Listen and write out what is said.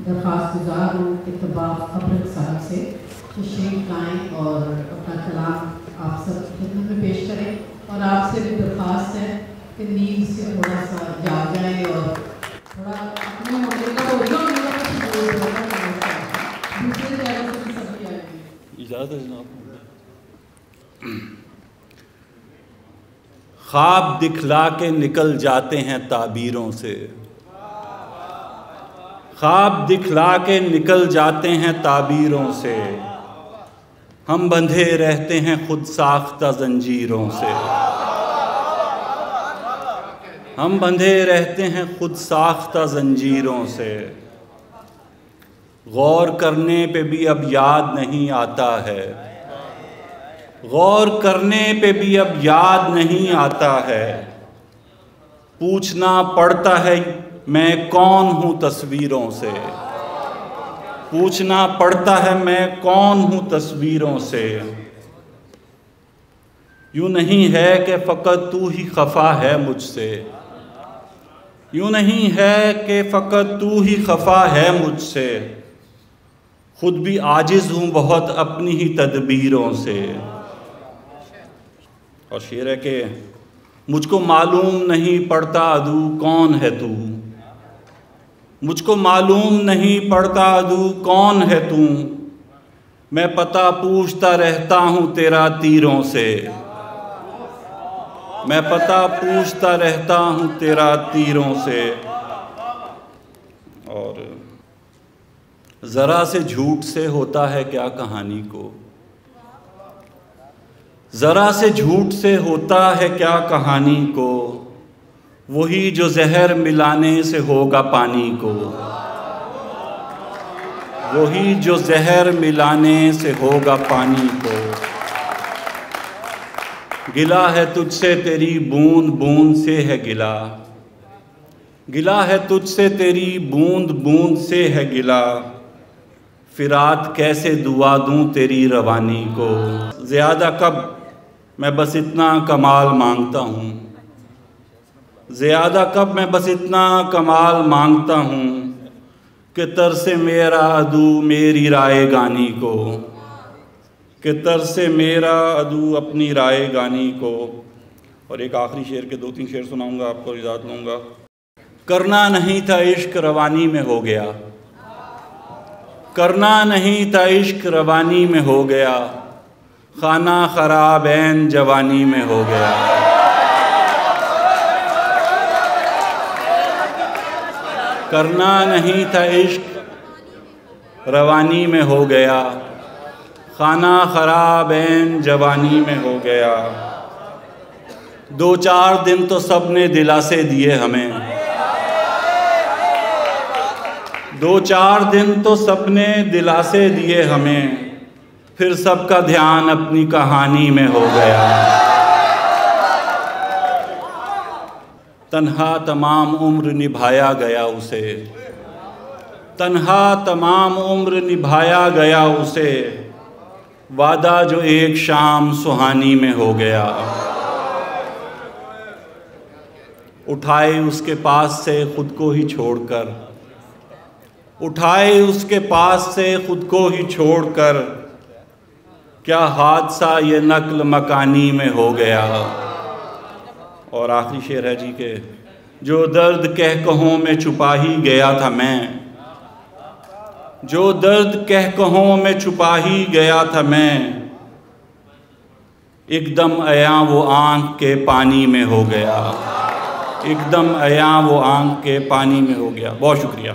दरख्वास्त गुजार हूँ इत्तबाक अब्रक साहब से तशरीफ लाएँ और अपना कलाम आप सब खिदमत में पेश करें। और आपसे भी दरख्वास्त है कि नींद से थोड़ा सा जाग जाए और थोड़ा अपने होने का दूसरे चैनल से सभी आएंगे। इजाज़त है जनाब। ख्वाब दिखला के निकल जाते हैं ताबीरों से, ख्वाब दिखला के निकल जाते हैं ताबीरों से, हम बंधे रहते हैं खुद साख्ता जंजीरों से, हम बंधे रहते हैं खुद साख्ता जंजीरों से। गौर करने पे भी अब याद नहीं आता है, गौर करने पे भी अब याद नहीं आता है, पूछना पड़ता है मैं कौन हूँ तस्वीरों से, पूछना पड़ता है मैं कौन हूँ तस्वीरों से। यूँ नहीं है कि फ़कत तू ही खफा है मुझसे, यूँ नहीं है कि फ़कत तू ही खफा है मुझसे, खुद भी आजिज़ हूँ बहुत अपनी ही तदबीरों से। और शेर है कि मुझको मालूम नहीं पड़ता अदू कौन है तू, मुझको मालूम नहीं पड़ता अदू कौन है तू, मैं पता पूछता रहता हूँ तेरा तीरों से, मैं पता पूछता रहता हूँ तेरा तीरों से। और ज़रा से झूठ से होता है क्या कहानी को, ज़रा से झूठ से होता है क्या कहानी को, वही जो जहर मिलाने से होगा पानी को, वही जो जहर मिलाने से होगा पानी को। गिला है तुझसे तेरी बूंद बूंद से है गिला, गिला है तुझसे तेरी बूंद बूंद से है गिला, फिरात कैसे दुआ दूं तेरी रवानी को। ज़्यादा कब मैं बस इतना कमाल मांगता हूँ, ज़्यादा कब मैं बस इतना कमाल मांगता हूँ, कि तरसे मेरा अदू मेरी राय गानी को, कि तरसे मेरा अदू अपनी राय गानी को। और एक आखिरी शेर के 2-3 शेर सुनाऊंगा आपको, इजाज़त लूँगा। करना नहीं था इश्क रवानी में हो गया, करना नहीं था इश्क रवानी में हो गया, खाना ख़राब ऐन जवानी में हो गया। करना नहीं था इश्क रवानी में हो गया, खाना ख़राब ऐन जवानी में हो गया। 2-4 दिन तो सबने दिलासे दिए हमें, 2-4 दिन तो सबने दिलासे दिए हमें, फिर सबका ध्यान अपनी कहानी में हो गया। तन्हा तमाम उम्र निभाया गया उसे, तन्हा तमाम उम्र निभाया गया उसे, वादा जो एक शाम सुहानी में हो गया। उठाए उसके पास से खुद को ही छोड़कर, उठाए उसके पास से खुद को ही छोड़कर, क्या हादसा ये नक्ल मकानी में हो गया। और आखिरी शेर है जी के, जो दर्द कह कहों में छुपा ही गया था मैं, जो दर्द कह कहों में छुपा ही गया था मैं, एकदम अया वो आँख के पानी में हो गया, एकदम अया वो आँख के पानी में हो गया। बहुत शुक्रिया।